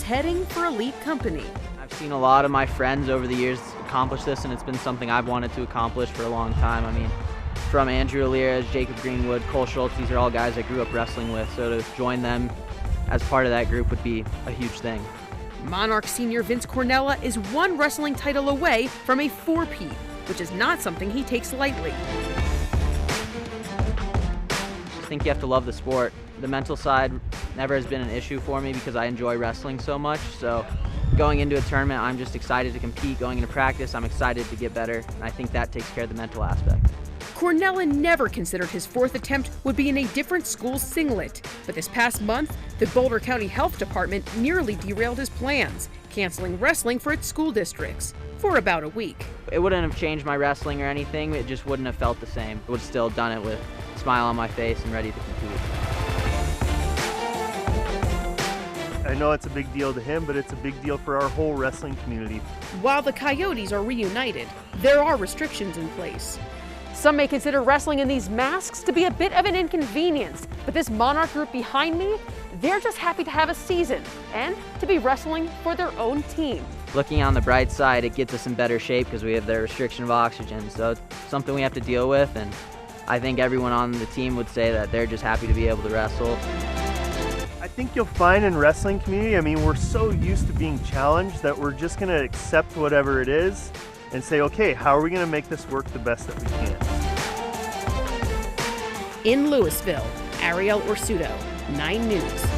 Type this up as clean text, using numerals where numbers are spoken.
is heading for elite company. I've seen a lot of my friends over the years accomplish this, and it's been something I've wanted to accomplish for a long time. I mean, from Andrew Alira, Jacob Greenwood, Cole Schultz, these are all guys I grew up wrestling with, so to join them as part of that group would be a huge thing. Monarch senior Vince Cornella is one wrestling title away from a four-peat, which is not something he takes lightly. I think you have to love the sport. The mental side never has been an issue for me because I enjoy wrestling so much. So going into a tournament, I'm just excited to compete. Going into practice, I'm excited to get better. And I think that takes care of the mental aspect. Cornella never considered his fourth attempt would be in a different school's singlet. But this past month, the Boulder County Health Department nearly derailed his plans, canceling wrestling for its school districts for about a week. It wouldn't have changed my wrestling or anything. It just wouldn't have felt the same. I would have still done it with a smile on my face and ready to compete. I know it's a big deal to him, but it's a big deal for our whole wrestling community. While the Coyotes are reunited, there are restrictions in place. Some may consider wrestling in these masks to be a bit of an inconvenience, but this Monarch group behind me, they're just happy to have a season and to be wrestling for their own team. Looking on the bright side, it gets us in better shape because we have the restriction of oxygen, so it's something we have to deal with, and I think everyone on the team would say that they're just happy to be able to wrestle. I think you'll find in wrestling community, I mean, we're so used to being challenged that we're just going to accept whatever it is and say, okay, how are we going to make this work the best that we can? In Louisville, Ariel Orsuto, 9 News.